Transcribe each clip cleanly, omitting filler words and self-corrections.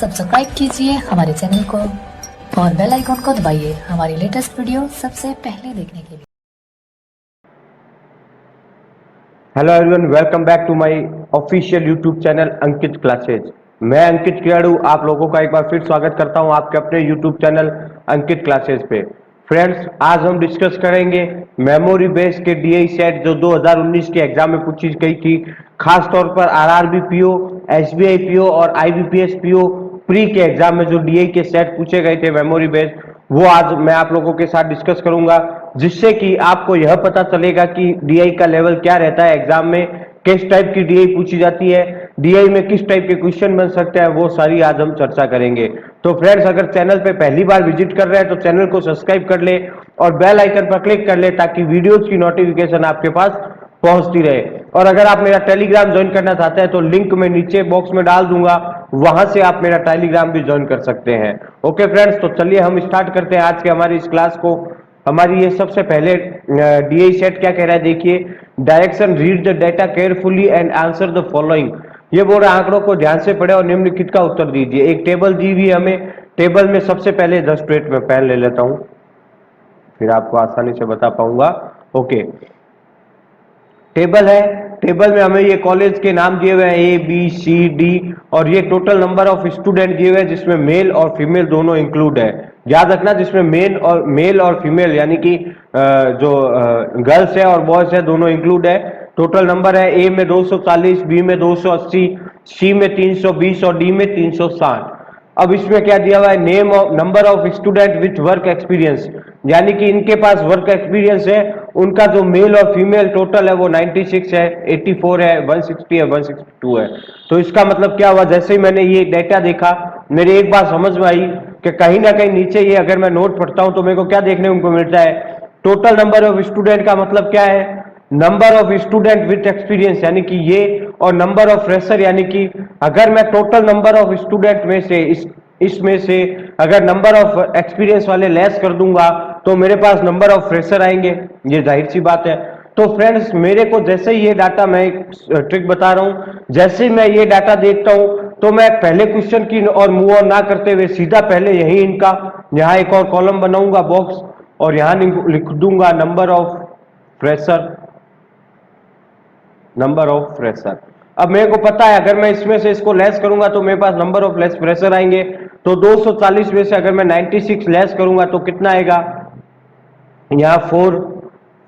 Subscribe कीजिए हमारे channel को और बेल आइकॉन को दबाइए हमारी लेटेस्ट वीडियो सबसे पहले देखने के लिए। Hello everyone, welcome back to my official YouTube channel Ankit classes. मैं अंकित कियाड़ू आप लोगों का एक बार फिर स्वागत करता हूं आपके अपने यूट्यूब चैनल अंकित क्लासेज पे। फ्रेंड्स, आज हम डिस्कस करेंगे मेमोरी बेस के डीआई सेट जो 2019 के एग्जाम में पूछी गई थी, खास तौर पर आरआरबी पीओ, एसबीआई पीओ और आईबीपीएस पीओ प्री के एग्जाम में जो डीआई के सेट पूछे गए थे मेमोरी बेस, वो आज मैं आप लोगों के साथ डिस्कस करूंगा, जिससे कि आपको यह पता चलेगा कि डीआई का लेवल क्या रहता है, एग्जाम में किस टाइप की डीआई पूछी जाती है, डीआई में किस टाइप के क्वेश्चन बन सकते हैं, वो सारी आज हम चर्चा करेंगे। तो फ्रेंड्स, अगर चैनल पे पहली बार विजिट कर रहे हैं तो चैनल को सब्सक्राइब कर ले और बेल आइकन पर क्लिक कर ले ताकि वीडियोज की नोटिफिकेशन आपके पास पहुंचती रहे। और अगर आप मेरा टेलीग्राम ज्वाइन करना चाहते हैं तो लिंक मैं नीचे बॉक्स में डाल दूंगा, वहां से आप मेरा टेलीग्राम भी ज्वाइन कर सकते हैं। ओके फ्रेंड्स, तो चलिए हम स्टार्ट करते हैं आज के हमारी इस क्लास को। हमारी ये सबसे पहले डीआई सेट क्या कह रहा है, देखिए। Direction, read the data carefully and answer the following. ये बोल रहा है आंकड़ों को ध्यान से पढ़े और निम्नलिखित का उत्तर दीजिए। एक टेबल दी हुई है हमें, टेबल में सबसे पहले 10 स्ट्रेट में पेन ले लेता हूं, फिर आपको आसानी से बता पाऊंगा। ओके, टेबल है, टेबल में हमें ये कॉलेज के नाम दिए हुए हैं ए बी सी डी, और ये टोटल नंबर ऑफ स्टूडेंट दिए हुए हैं जिसमें मेल और फीमेल दोनों इंक्लूड है। याद रखना, जिसमें मेल और फीमेल यानी कि जो गर्ल्स है और बॉयज है दोनों इंक्लूड है। टोटल नंबर है ए में 240, बी में 280, सी में 320 और डी में 360। अब इसमें क्या दिया हुआ है, name of number of student with work experience, यानी कि इनके पास वर्क एक्सपीरियंस है, उनका जो मेल और फीमेल टोटल है वो 96 है, 84 है, 160 है, 162 है। तो इसका मतलब क्या हुआ, जैसे ही मैंने ये डेटा देखा मेरी एक बात समझ में आई कि कहीं ना कहीं नीचे ये अगर मैं नोट पढ़ता हूं तो मेरे को क्या देखने को मिलता है, टोटल नंबर ऑफ स्टूडेंट का मतलब क्या है, number of student with experience यानी कि ये, और नंबर ऑफ फ्रेशर यानी कि अगर मैं टोटल नंबर ऑफ स्टूडेंट में से इसमें से अगर नंबर ऑफ एक्सपीरियंस वाले लेस कर दूंगा तो मेरे पास नंबर ऑफ फ्रेशर आएंगे, ये जाहिर सी बात है। तो फ्रेंड्स, मेरे को जैसे ही ये डाटा, मैं एक ट्रिक बता रहा हूं, जैसे ही मैं ये डाटा देखता हूं तो मैं पहले क्वेश्चन की और मूव ऑन ना करते हुए सीधा पहले यही इनका यहां एक और कॉलम बनाऊंगा बॉक्स, और यहां लिख दूंगा number of fresher, number of fresher. अब मेरे को पता है अगर मैं इसमें से इसको लेस करूंगा तो मेरे पास नंबर ऑफ लेस फ्रेशर आएंगे। तो 240 में से अगर मैं 96 लेस करूंगा तो कितना आएगा, यहाँ 4,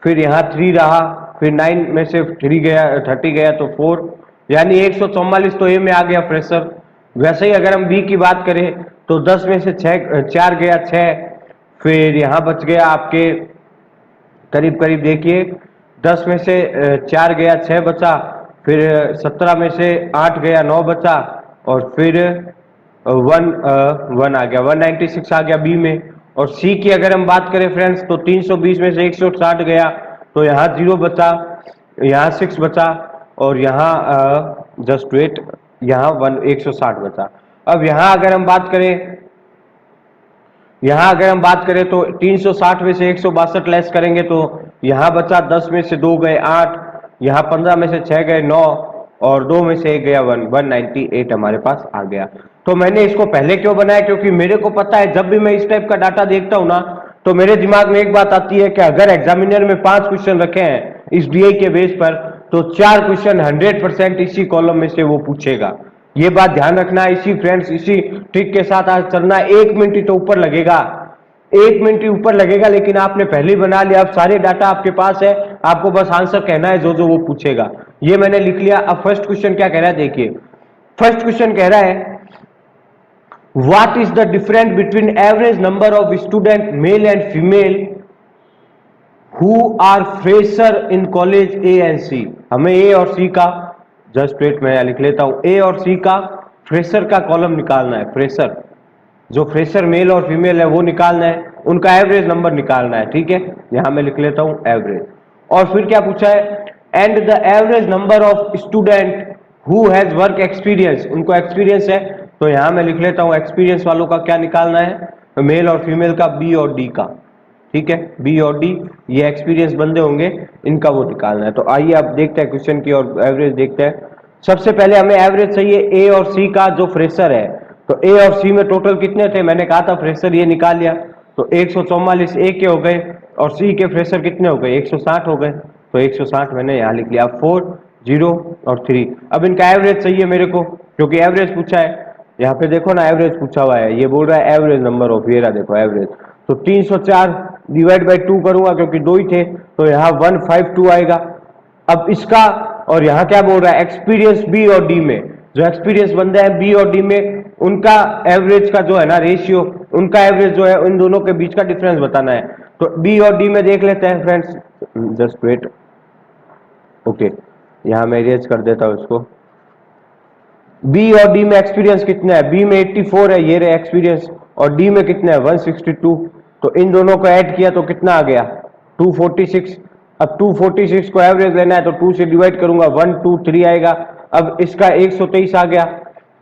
फिर यहाँ 3 रहा, फिर 9 में से 3 गया, 30 गया तो 4, यानी 144 तो ए में आ गया फ्रेशर। वैसे ही अगर हम बी की बात करें तो 10 में से 4 गया 6, फिर यहाँ बच गया आपके करीब करीब, देखिए 10 में से 4 गया 6 बचा, फिर 17 में से 8 गया 9 बचा, और फिर 1 आ गया, 196 आ गया बी में। और सी की अगर हम बात करें फ्रेंड्स तो 320 में से 160 गया तो यहाँ 0 बचा, यहाँ 6 बचा, और यहाँ जस्ट वेट, यहाँ 160 बचा। अब यहाँ अगर हम बात करें तो 360 में से 162 लेस करेंगे तो यहाँ बचा 10 में से 2 गए 8, यहाँ 15 में से 6 गए 9, और 2 में से 1 गया 198 हमारे पास आ गया। तो मैंने इसको पहले क्यों बनाया, क्योंकि मेरे को पता है जब भी मैं इस टाइप का डाटा देखता हूं ना तो मेरे दिमाग में एक बात आती है कि अगर एग्जामिनर में 5 क्वेश्चन रखे हैं इस डीआई के बेस पर तो 4 क्वेश्चन 100% इसी कॉलम में से वो पूछेगा। ये बात ध्यान रखना, इसी फ्रेंड्स इसी ट्रिक के साथ आज चलना। 1 मिनट ही तो ऊपर लगेगा, 1 मिनट ही ऊपर लगेगा, लेकिन आपने पहले ही बना लिया, अब सारे डाटा आपके पास है, आपको बस आंसर कहना है जो जो वो पूछेगा। ये मैंने लिख लिया। अब फर्स्ट क्वेश्चन क्या कह रहा है, देखिए फर्स्ट क्वेश्चन कह रहा है what is the difference between average number of student male and female who are fresher in college A and C. हमें ए और सी का, जस्ट वेट मैं लिख लेता हूं, ए और सी का फ्रेशर का कॉलम निकालना है। फ्रेशर, जो फ्रेशर मेल और फीमेल है वो निकालना है, उनका एवरेज नंबर निकालना है, ठीक है। यहां मैं लिख लेता हूं एवरेज। और फिर क्या पूछा है, and the average number of student who has work experience, उनको एक्सपीरियंस है तो यहां मैं लिख लेता हूं एक्सपीरियंस वालों का क्या निकालना है, मेल और फीमेल का, बी और डी का, ठीक है। बी और डी ये एक्सपीरियंस बंदे होंगे, इनका वो निकालना है। तो आइए अब देखते हैं क्वेश्चन की और एवरेज देखते हैं। सबसे पहले हमें एवरेज चाहिए ए और सी का जो फ्रेशर है, तो ए और सी में टोटल कितने थे, मैंने कहा था फ्रेशर ये निकाल लिया, तो 144 ए के हो गए और सी के फ्रेशर कितने हो गए 160 हो गए, तो 160 मैंने यहाँ लिख लिया। अब 4 0 और 3, अब इनका एवरेज चाहिए मेरे को, क्योंकि एवरेज पूछा है, यहाँ पे देखो ना एवरेज पूछा हुआ है, ये बोल रहा है एवरेज नंबर ऑफ, ये रहा देखो एवरेज, तो 304 डिवाइड बाई 2 करूंगा क्योंकि 2 ही थे, तो यहाँ 152 आएगा। अब इसका और यहाँ क्या बोल रहा है, एक्सपीरियंस बी और डी में, जो एक्सपीरियंस बंदे हैं बी और डी में, उनका एवरेज का जो है ना रेशियो, उनका एवरेज जो है उन दोनों के बीच का डिफरेंस बताना है। तो बी और डी में देख लेते हैं फ्रेंड्स, जस्ट वेट, ओके यहाँ मैं इरेज कर देता हूँ इसको। बी और डी में एक्सपीरियंस कितना है, बी में 84 है, ये रहे एक्सपीरियंस, और डी में कितना है 162, तो इन दोनों को ऐड किया तो कितना आ गया 246। अब 246 को एवरेज लेना है तो 2 से डिवाइड करूंगा 123 आएगा। अब इसका 123 आ गया।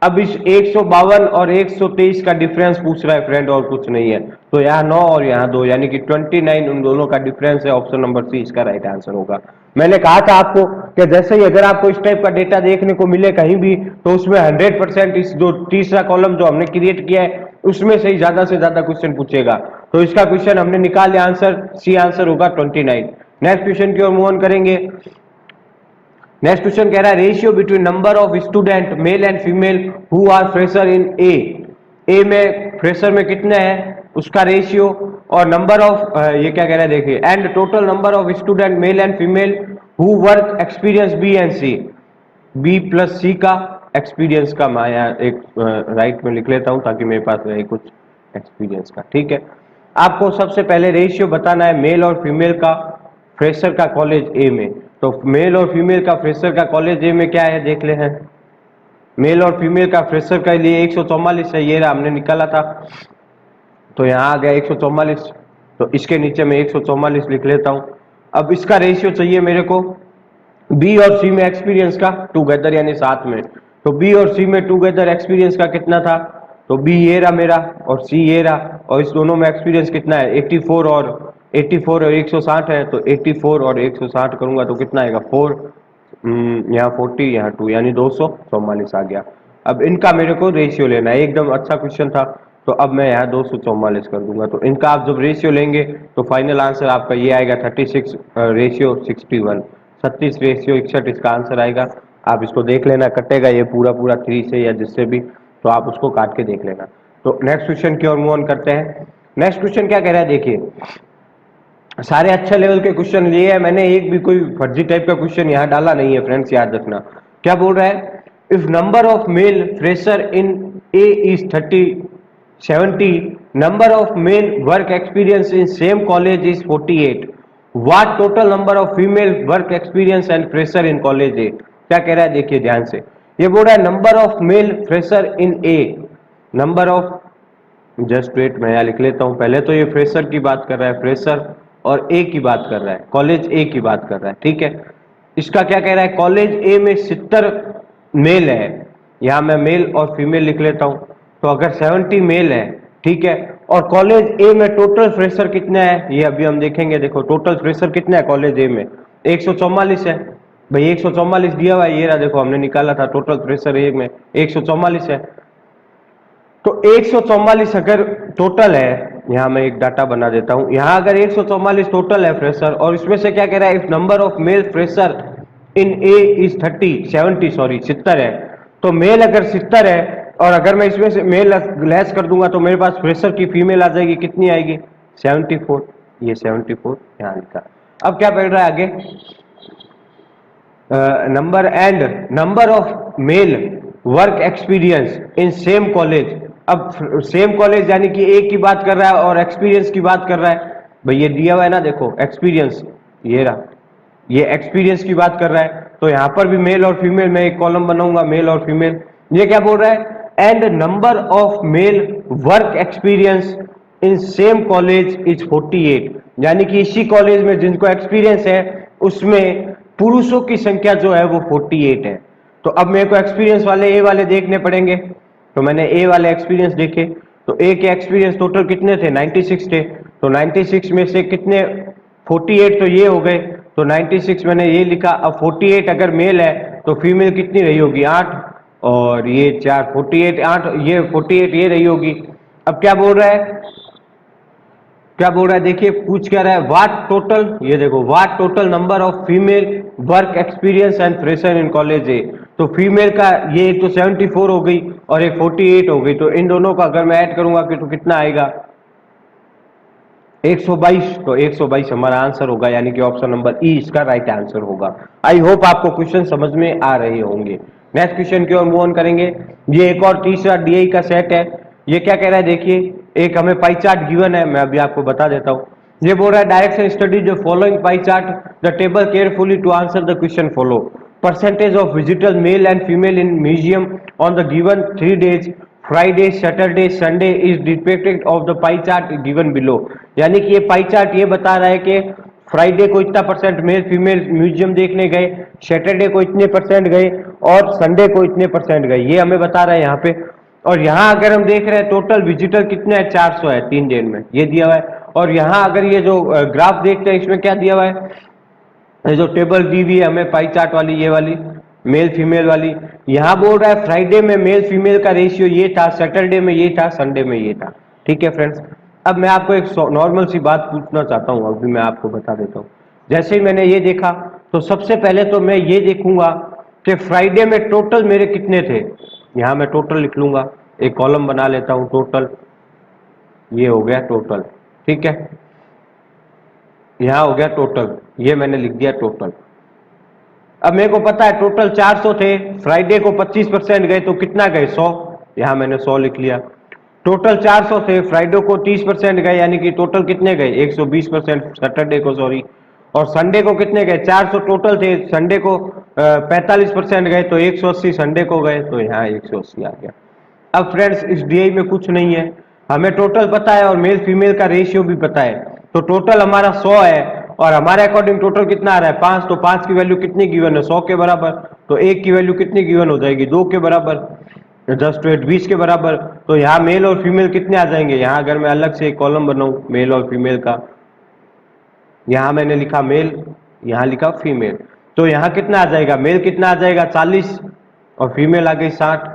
अब इस 152 और 123 का डिफरेंस पूछ रहा है फ्रेंड, और कुछ नहीं है, तो यहाँ 9 और यहाँ 2 यानी कि 29 उन दोनों का डिफरेंस है। ऑप्शन नंबर सी इसका राइट आंसर होगा। मैंने कहा था आपको कि जैसे ही अगर आपको इस टाइप का डेटा देखने को मिले कहीं भी, तो उसमें 100% इस जो तीसरा कॉलम जो हमने क्रिएट किया है उसमें से ही ज्यादा क्वेश्चन पूछेगा। तो इसका क्वेश्चन हमने निकाल लिया, आंसर सी आंसर होगा 29। नेक्स्ट क्वेश्चन की ओर मूव ऑन करेंगे। नेक्स्ट क्वेश्चन कह रहा है ratio between number of student male and female who are fresher in A में फ्रेशर में कितने हैं उसका रेशियो, और नंबर ऑफ ये क्या कह रहा है देखिए, and total number of student male and female who work experience B and C, B plus C का एक्सपीरियंस का मैं यहाँ एक राइट में लिख लेता हूं ताकि मेरे पास रहे कुछ एक्सपीरियंस का। ठीक है, आपको सबसे पहले रेशियो बताना है मेल और फीमेल का फ्रेशर का कॉलेज ए में। तो मेल और फीमेल का फ्रेशर का कॉलेज ए में क्या है देख ले हैं। मेल और फीमेल का फ्रेशर के लिए 144 है, ये रहा हमने निकाला था, तो यहाँ आ गया 144, तो इसके नीचे मैं 144 लिख लेता हूं। अब इसका रेशियो चाहिए मेरे को बी और सी में एक्सपीरियंस का टूगेदर यानी साथ में, तो बी और सी में टूगेदर एक्सपीरियंस का कितना था, तो बी ये रहा मेरा और सी ये रहा, और इस दोनों में एक्सपीरियंस कितना है 84 और 160 है, तो 84 और 160 करूंगा तो कितना आएगा 4, यहाँ 40 यहाँ 2 यानी 244 आ गया। अब इनका मेरे को रेशियो लेना है, एकदम अच्छा क्वेश्चन था, तो अब मैं यहाँ 244 कर दूंगा। तो इनका आप जब रेशियो लेंगे तो फाइनल आंसर आपका ये आएगा 36 रेशियो 61, 36 रेशियो 61 इसका आंसर आएगा। आप इसको देख लेना, कटेगा ये पूरा 3 से या जिससे भी, तो आप उसको काट के देख लेना। तो नेक्स्ट क्वेश्चन की ओर मूव ऑन करते हैं। नेक्स्ट क्वेश्चन क्या कह रहा है देखिए, सारे अच्छे लेवल के क्वेश्चन लिए है मैंने, एक भी कोई फर्जी टाइप का क्वेश्चन यहाँ डाला नहीं है फ्रेंड्स, याद रखना। क्या बोल रहा है, if number of male fresher in A is 70, number of male work experience in same college is 48, what total number of female work experience and fresher in college A. क्या कह रहा है देखिए ध्यान से, ये बोल रहा है number of male fresher in a, number of, just wait मैं यहाँ लिख लेता हूँ, पहले तो ये फ्रेशर की बात कर रहा है, फ्रेशर और ए की बात कर रहा है, कॉलेज ए की बात कर रहा है। ठीक है, इसका क्या कह रहा है, कॉलेज ए में 70 मेल है, यहां मैं मेल और फीमेल लिख लेता हूं, तो अगर 70 मेल है, ठीक है, और कॉलेज ए में टोटल फ्रेशर कितना है ये अभी हम देखेंगे। देखो टोटल फ्रेशर कितना है कॉलेज ए में 144 है भाई, 144 दिया हुआ है, ये रहा देखो हमने निकाला था, टोटल फ्रेशर ए में 144 है। तो 144 अगर टोटल है, यहां मैं एक डाटा बना देता हूं, यहां अगर 144 टोटल है फ्रेशर, और इसमें से क्या कह रहा है, if number of male fresher in A is 70 है, तो मेल अगर 70 है और अगर मैं इसमें से मेल लेस कर दूंगा तो मेरे पास फ्रेशर की फीमेल आ जाएगी, कितनी आएगी 74, ये 74 यहां लिखा। अब क्या पढ़ रहा है आगे, number and number of male work experience in same college. अब सेम कॉलेज यानी कि एक की बात कर रहा है और एक्सपीरियंस की बात कर रहा है भाई, ये दिया हुआ है ना देखो एक्सपीरियंस, ये रहा, ये एक्सपीरियंस की बात कर रहा है, तो यहां पर भी मेल और फीमेल में एक कॉलम बनाऊंगा, मेल और फीमेल। ये क्या बोल रहा है, and number of male work experience in same college is 48, यानी कि इसी कॉलेज में जिनको एक्सपीरियंस है उसमें पुरुषों की संख्या जो है वो 48 है। तो अब मेरे को एक्सपीरियंस वाले ए वाले देखने पड़ेंगे, तो मैंने ए वाले एक्सपीरियंस देखे, तो ए के एक्सपीरियंस टोटल कितने थे 96 थे, तो 96 में से कितने 48 तो ये हो गए, तो 96 मैंने ये लिखा। अब 48 अगर मेल है तो फीमेल कितनी रही होगी 8, और ये 4 48 8 ये 48 ये रही होगी। अब क्या बोल रहा है, क्या बोल रहा है, देखिए पूछ क्या रहा है, व्हाट टोटल, ये देखो what total number of female work experience and fresher in college है। तो फीमेल का ये एक तो 74 हो गई और एक 48 हो गई, तो इन दोनों का अगर मैं ऐड करूंगा कि तो कितना आएगा 122। तो 122 हमारा आंसर होगा, यानी कि ऑप्शन नंबर ई इसका राइट आंसर होगा। आई होप आपको क्वेश्चन समझ में आ रहे होंगे। नेक्स्ट क्वेश्चन की ओर मूव ऑन करेंगे। ये एक और तीसरा डीआई का सेट है। ये क्या कह रहा है, देखिए एक हमें पाई चार्ट गिवन है, मैं अभी आपको बता देता हूँ। ये बोल रहा है direction study the following pie chart the table carefully to answer the question follow. Percentage of visitors male and female in museum on the given 3 days Friday Saturday Sunday is depicted of the pie chart given below. यानी कि ये pie chart ये बता रहा है कि Friday को इतना परसेंट मेल फीमेल म्यूजियम देखने गए, सैटरडे को इतने परसेंट गए और संडे को इतने परसेंट गए, ये हमें बता रहा है यहाँ पे। और यहाँ अगर हम देख रहे हैं टोटल विजिटर कितने हैं, 400 है 3 दिन में, ये दिया हुआ है। और यहाँ अगर ये जो ग्राफ देखते हैं इसमें क्या दिया हुआ है, ये जो टेबल दी हुई है हमें पाई चार्ट वाली, ये वाली मेल फीमेल वाली, यहाँ बोल रहा है फ्राइडे में मेल फीमेल का रेशियो ये था, सैटरडे में ये था, संडे में ये था। ठीक है फ्रेंड्स, अब मैं आपको एक नॉर्मल सी बात पूछना चाहता हूँ, अभी मैं आपको बता देता हूँ। जैसे ही मैंने ये देखा तो सबसे पहले तो मैं ये देखूंगा कि फ्राइडे में टोटल मेरे कितने थे। यहाँ मैं टोटल लिख लूंगा, एक कॉलम बना लेता हूँ टोटल, ये हो गया टोटल। ठीक है, यहाँ हो गया टोटल, ये मैंने लिख दिया टोटल। अब मेरे को पता है टोटल 400 थे, फ्राइडे को 25% गए तो कितना गए 100, यहां मैंने 100 लिख लिया। टोटल 400 थे, फ्राइडे को 30% गए, यानी कि टोटल कितने गए 120%, सैटरडे को सॉरी। और संडे को कितने गए, 400 टोटल थे, संडे को 45% गए तो 180 संडे को गए, तो यहाँ 180 आ गया। अब फ्रेंड्स इस डीआई में कुछ नहीं है, हमें टोटल पता है और मेल फीमेल का रेशियो भी पता है। तो टोटल हमारा 100 है और हमारे अकॉर्डिंग टोटल कितना आ रहा है 5, तो 5 की वैल्यू कितनी गिवन है 100 के बराबर, तो 1 की वैल्यू कितनी गिवन हो जाएगी 2 के बराबर, जस्ट 20 के बराबर। तो यहाँ मेल और फीमेल कितने आ जाएंगे, यहाँ अगर मैं अलग से एक कॉलम बनाऊं मेल और फीमेल का, यहाँ मैंने लिखा मेल, यहाँ लिखा फीमेल, तो यहाँ कितना आ जाएगा, मेल कितना आ जाएगा 40 और फीमेल आ गई 60।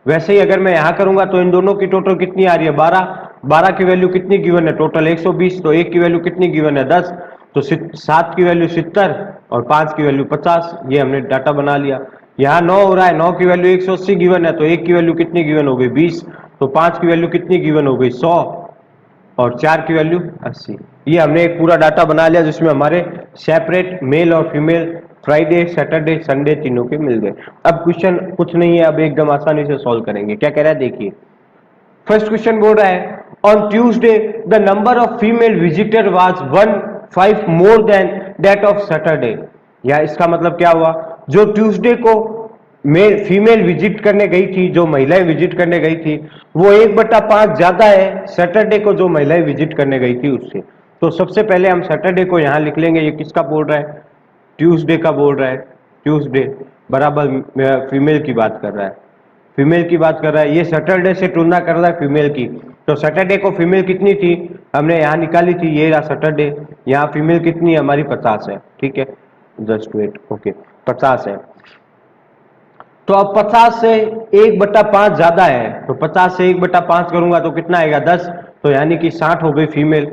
वैसे ही अगर मैं यहाँ करूंगा तो इन दोनों की टोटल कितनी आ रही है 12, 12 की वैल्यू कितनी गिवन है टोटल 120, तो 1 की वैल्यू कितनी गिवन है 10, तो 7 की वैल्यू 70 और 5 की वैल्यू 50, ये हमने डाटा बना लिया। यहाँ 9 हो रहा है, 9 की वैल्यू 180 गिवन है, तो 1 की वैल्यू कितनी गिवन हो गई 20, तो 5 की वैल्यू कितनी गिवन हो गई 100 और 4 की वैल्यू 80। ये हमने एक पूरा डाटा बना लिया जिसमें हमारे सेपरेट मेल और फीमेल फ्राइडे सैटरडे संडे तीनों के मिल गए। अब क्वेश्चन कुछ नहीं है, अब एकदम आसानी से सॉल्व करेंगे। क्या कह रहा है देखिए, फर्स्ट क्वेश्चन बोल रहा है on Tuesday the number of female visitor was 15 more than that of Saturday. या इसका मतलब क्या हुआ, जो ट्यूसडे को मेल फीमेल विजिट करने गई थी, जो महिलाएं विजिट करने गई थी, वो 1/5 ज्यादा है सैटरडे को जो महिलाएं विजिट करने गई थी उससे। तो सबसे पहले हम सैटरडे को यहां लिख लेंगे, ये किसका बोल रहा है ट्यूसडे का बोल रहा है, ट्यूसडे बराबर फीमेल की बात कर रहा है, फीमेल की बात कर रहा है, ये सैटरडे से तुलना कर रहा है फीमेल की। तो सैटरडे को फीमेल कितनी थी हमने यहाँ निकाली थी, ये रहा सैटरडे, यहाँ फीमेल कितनी है हमारी 50 है। ठीक है, जस्ट वेट, ओके 50 है। तो अब 50 से 1/5 ज्यादा है, तो 50 से 1/5 करूंगा तो कितना आएगा 10, तो यानी कि 60 हो गई फीमेल।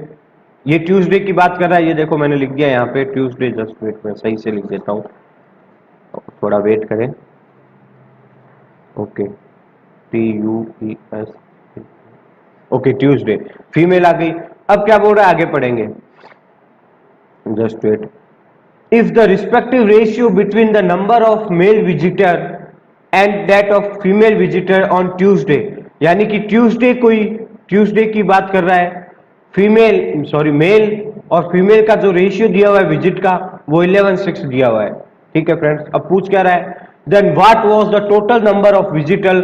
ये ट्यूसडे की बात कर रहा है, ये देखो मैंने लिख दिया यहाँ पे ट्यूसडे, जस्ट वेट मैं सही से लिख देता हूँ, थोड़ा वेट करें। Okay TUES, okay Tuesday female आ गई। अब क्या बोल रहा है आगे पढ़ेंगे, just wait, if the respective ratio between the number of male visitor and that of female visitor on Tuesday, यानी कि ट्यूसडे की बात कर रहा है, फीमेल सॉरी मेल और फीमेल का जो रेशियो दिया हुआ है विजिट का वो 11:6 दिया हुआ है। ठीक है फ्रेंड्स, अब पूछ क्या रहा है, then what was the total number of visitor,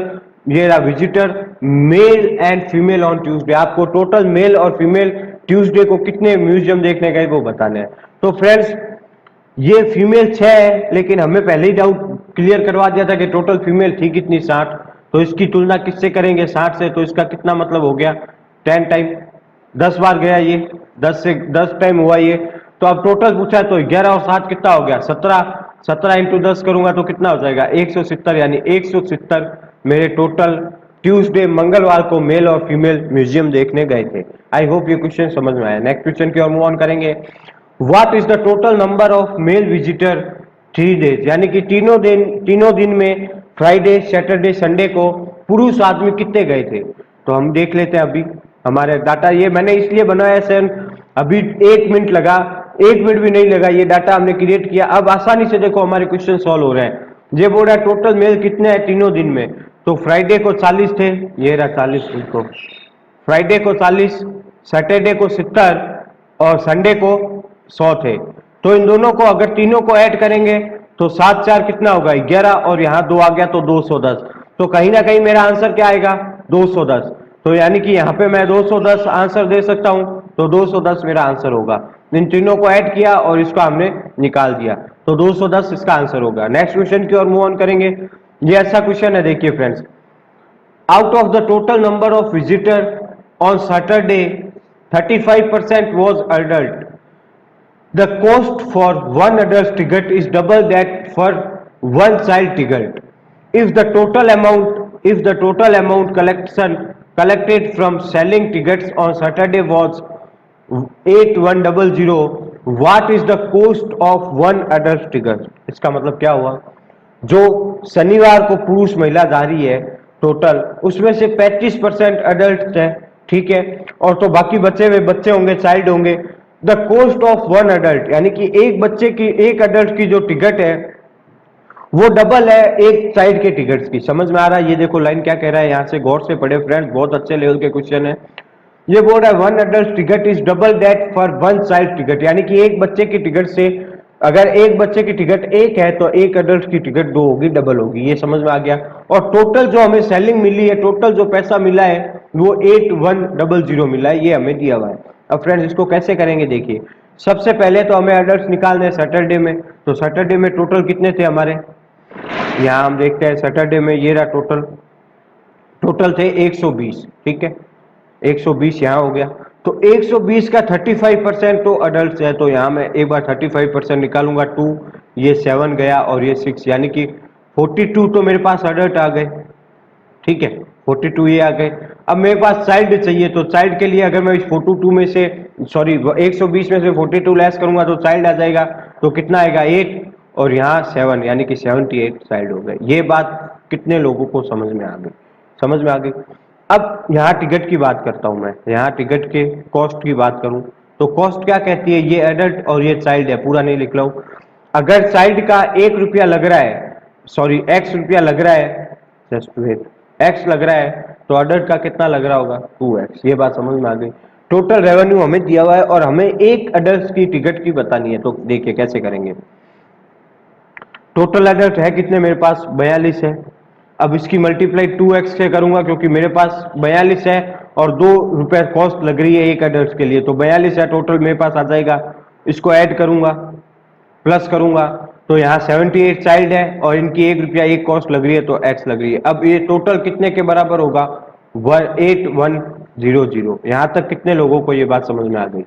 ये रहा visitor male and female on Tuesday, आपको टोटल मेल और फीमेल ट्यूसडे को कितने म्यूजियम देखने गए वो बताना है। तो फ्रेंड्स ये फीमेल 6 है, लेकिन हमें पहले ही डाउट क्लियर करवा दिया था कि टोटल फीमेल थी कितनी 60, तो इसकी तुलना किससे करेंगे 60 से, तो इसका कितना मतलब हो गया 10 टाइम, 10 बार गया ये, 10 टाइम हुआ ये। तो अब टोटल पूछा तो 11 और 60 कितना हो गया 17, 17 इंटू 10 करूंगा तो कितना हो जाएगा 170, यानी 170 मेरे टोटल ट्यूसडे मंगलवार को मेल और फीमेल म्यूजियम देखने गए थे। आई होप ये क्वेश्चन समझ में आया। नेक्स्ट क्वेश्चन की ओर मूव ऑन करेंगे। What is the total number of mail visitor 3 days, यानी कि तीनों दिन में फ्राइडे सैटरडे संडे को पुरुष आदमी कितने गए थे। तो हम देख लेते हैं अभी हमारे डाटा, ये मैंने इसलिए बनाया सर, अभी 1 मिनट लगा, 1 मिनट भी नहीं लगा, ये डाटा हमने क्रिएट किया। अब आसानी से देखो हमारे क्वेश्चन सॉल्व हो रहे हैं। ये बोल रहा है टोटल मेल कितने हैं तीनों दिन में, तो फ्राइडे को 40 थे, ये रहा 40 को, फ्राइडे को 40, सैटरडे को 70 और संडे को 100 थे। तो इन दोनों को अगर तीनों को ऐड करेंगे तो 7 4 कितना होगा 11, और यहाँ 2 आ गया तो 210। तो कहीं ना कहीं मेरा आंसर क्या आएगा 210। तो यानी कि यहाँ पे मैं 210 आंसर दे सकता हूँ, तो 210 मेरा आंसर होगा। इन तीनों को ऐड किया और इसको हमने निकाल दिया, तो 210 इसका आंसर होगा। नेक्स्ट क्वेश्चन की ओर मूव ऑन करेंगे। ये ऐसा क्वेश्चन है, देखिए friends, out of the total number of visitor on Saturday 35% was adult. The cost for one adult ticket is double that for one child ticket. If the total amount collected from selling tickets on Saturday was 8100, what is the cost of one adult ticket? इसका मतलब क्या हुआ, जो शनिवार को पुरुष महिला जा रही है टोटल, उसमें से 35% अडल्ट है, ठीक है, और तो बाकी बचे हुए बच्चे होंगे, चाइल्ड होंगे। The cost of one adult, यानी कि एक बच्चे की, एक अडल्ट की जो टिकट है वो डबल है एक चाइल्ड के टिकट्स की। समझ में आ रहा है? ये देखो लाइन क्या कह रहा है, यहां से गौर से पढ़े फ्रेंड्स, बहुत अच्छे लेवल के क्वेश्चन है। ये बोल रहा है one adult ticket is double that for one child ticket, यानी कि एक बच्चे की टिकट से, अगर एक बच्चे की टिकट एक है तो एक अडल्ट की टिकट 2 होगी, डबल होगी। ये समझ में आ गया। और टोटल जो हमें सेलिंग मिली है, टोटल जो पैसा मिला है वो 8100 मिला है, ये हमें दिया हुआ है। अब फ्रेंड्स इसको कैसे करेंगे, देखिए सबसे पहले तो हमें अडल्ट निकालने हैं सैटरडे में। तो सैटरडे में टोटल कितने थे हमारे, यहाँ हम देखते हैं सैटरडे में, ये रहा टोटल थे 120, ठीक है, 120 यहाँ हो गया। तो 120 का 35% तो अडल्ट है, तो यहाँ मैं एक बार 35% निकालूंगा, 2, ये 7 गया और ये 6, यानी कि 42 तो मेरे पास अडल्ट आ गए, ठीक है, 42 ये आ गए। अब मेरे पास चाइल्ड चाहिए, तो चाइल्ड के लिए अगर मैं इस 42 में से, सॉरी 120 में से 42 लेस करूंगा तो चाइल्ड आ जाएगा, तो कितना आएगा 8 और यहाँ 7, यानी कि 78 चाइल्ड हो गए। ये बात कितने लोगों को समझ में आ गई? समझ में आ गई। अब यहाँ टिकट की बात करता हूं मैं, यहाँ टिकट के कॉस्ट की बात करूं तो कॉस्ट क्या कहती है, ये एडल्ट और ये चाइल्ड है, पूरा नहीं लिख रहा हूं। अगर चाइल्ड का 1 रुपया लग रहा है, सॉरी x रुपया लग रहा है, जस्ट वेट, x लग रहा है, तो अडल्ट का कितना लग रहा होगा 2x। ये बात समझ में आ गई। टोटल रेवेन्यू हमें दिया हुआ है और हमें एक अडल्ट की टिकट की बतानी है, तो देखिए कैसे करेंगे। टोटल अडल्ट है कितने मेरे पास, 42 है। अब इसकी मल्टीप्लाई 2x से करूंगा क्योंकि मेरे पास 42 है और 2 रुपए कॉस्ट लग रही है एक अडल्ट के लिए, तो 42 है टोटल मेरे पास आ जाएगा। इसको ऐड करूंगा, प्लस करूंगा, तो यहाँ 78 चाइल्ड है और इनकी 1 रुपया एक कॉस्ट लग रही है, तो x लग रही है। अब ये टोटल कितने के बराबर होगा, 8100। यहाँ तक कितने लोगों को ये बात समझ में आ गई?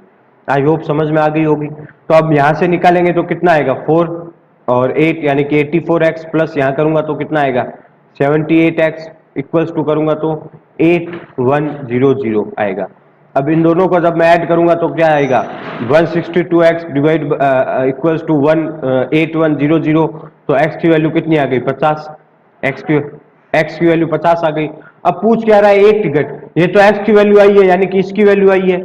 आई होप समझ में आ गई होगी। तो अब यहाँ से निकालेंगे तो कितना आएगा 4 और 8, यानी कि 84x, प्लस यहाँ करूंगा तो कितना आएगा 78x, इक्वल्स टू करूंगा तो 8100 आएगा। अब इन दोनों को जब मैं ऐड करूंगा तो क्या आएगा 162x डिवाइड इक्वल्स टू 8100, तो x की वैल्यू कितनी आ गई 50, x की वैल्यू 50 आ गई। अब पूछ क्या रहा है एक टिकट, ये तो x की वैल्यू आई है, यानी कि इसकी वैल्यू आई है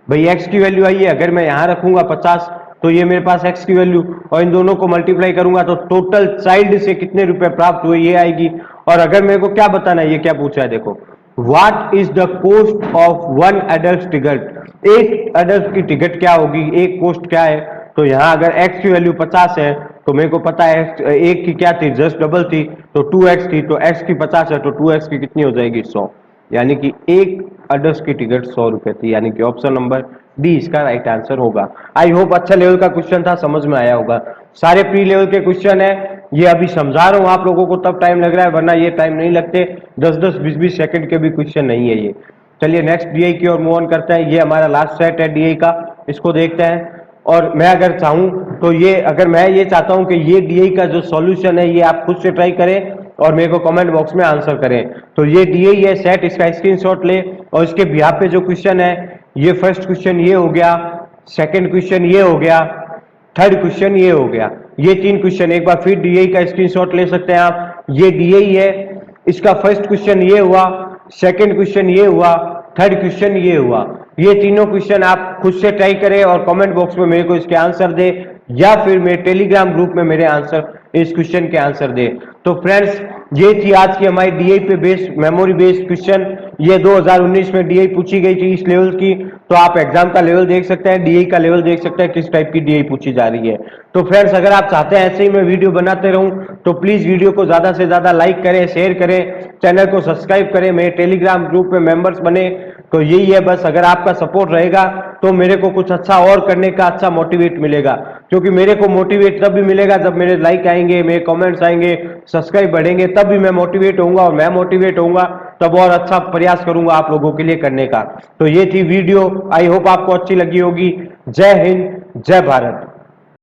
भाई, x की वैल्यू आई है। अगर मैं यहां रखूंगा 50 तो ये मेरे पास x की वैल्यू, और इन दोनों को मल्टीप्लाई करूंगा तो टोटल चाइल्ड से कितने रुपए प्राप्त हुए ये आएगी। और अगर मेरे को क्या बताना है, ये क्या पूछा है देखो, what is the cost of one adult ticket, एक एडल्ट की टिकट क्या होगी, एक कोस्ट क्या है। तो यहाँ अगर x की वैल्यू 50 है तो मेरे को पता है एक की क्या थी, जस्ट डबल थी, तो 2x थी, तो x की 50 है तो 2x की कितनी हो जाएगी 100, यानी कि एक अडल्ट की टिकट 100 रुपए थी, यानी कि ऑप्शन नंबर डी इसका राइट आंसर होगा। आई होप अच्छा लेवल का क्वेश्चन था, समझ में आया होगा। सारे प्री लेवल के क्वेश्चन है, ये अभी समझा रहा हूं आप लोगों को तब टाइम लग रहा है, वरना ये टाइम नहीं लगते, 10-10, 20-20 सेकंड के भी क्वेश्चन नहीं है ये। चलिए नेक्स्ट डीआई की ओर मूव ऑन करते हैं। ये हमारा लास्ट सेट है डीआई का, इसको देखते हैं। और मैं अगर चाहूं तो ये अगर मैं ये चाहता हूं कि ये डीआई का जो सॉल्यूशन है ये आप खुद से ट्राई करें और मेरे को कमेंट बॉक्स में आंसर करें। तो ये डीआई है सेट, इसका स्क्रीनशॉट ले और इसके बिहाफ पे जो क्वेश्चन है, ये फर्स्ट क्वेश्चन ये हो गया, सेकंड क्वेश्चन ये हो गया, थर्ड क्वेश्चन ये हो गया, ये 3 क्वेश्चन। एक बार फिर डीआई का स्क्रीनशॉट ले सकते हैं आप। ये डीआई है, इसका फर्स्ट क्वेश्चन ये हुआ, सेकंड क्वेश्चन ये हुआ, थर्ड क्वेश्चन ये हुआ। ये तीनों क्वेश्चन आप खुद से ट्राई करें और कमेंट बॉक्स में मेरे को इसके आंसर दे या फिर मेरे टेलीग्राम ग्रुप में मेरे आंसर, इस क्वेश्चन के आंसर दे। तो फ्रेंड्स, ये थी आज की हमारी डीआई पे बेस्ड, मेमोरी बेस्ड क्वेश्चन। ये 2019 में डीआई पूछी गई थी इस लेवल की। तो आप एग्जाम का लेवल देख सकते हैं, डीआई का लेवल देख सकते हैं, किस टाइप की डीआई पूछी जा रही है। तो फ्रेंड्स, अगर आप चाहते हैं ऐसे ही मैं वीडियो बनाते रहूं तो प्लीज वीडियो को ज्यादा से ज्यादा लाइक करें, शेयर करें, चैनल को सब्सक्राइब करें, मेरे टेलीग्राम ग्रुप में मेंबर्स बने। तो यही है बस, अगर आपका सपोर्ट रहेगा तो मेरे को कुछ अच्छा और करने का अच्छा मोटिवेट मिलेगा, क्योंकि मेरे को मोटिवेट तब भी मिलेगा जब मेरे लाइक आएंगे, मेरे कमेंट्स आएंगे, सब्सक्राइब बढ़ेंगे, तब भी मैं मोटिवेट होऊंगा और मैं मोटिवेट होऊंगा तब और अच्छा प्रयास करूंगा आप लोगों के लिए करने का। तो ये थी वीडियो, आई होप आपको अच्छी लगी होगी। जय हिंद, जय भारत।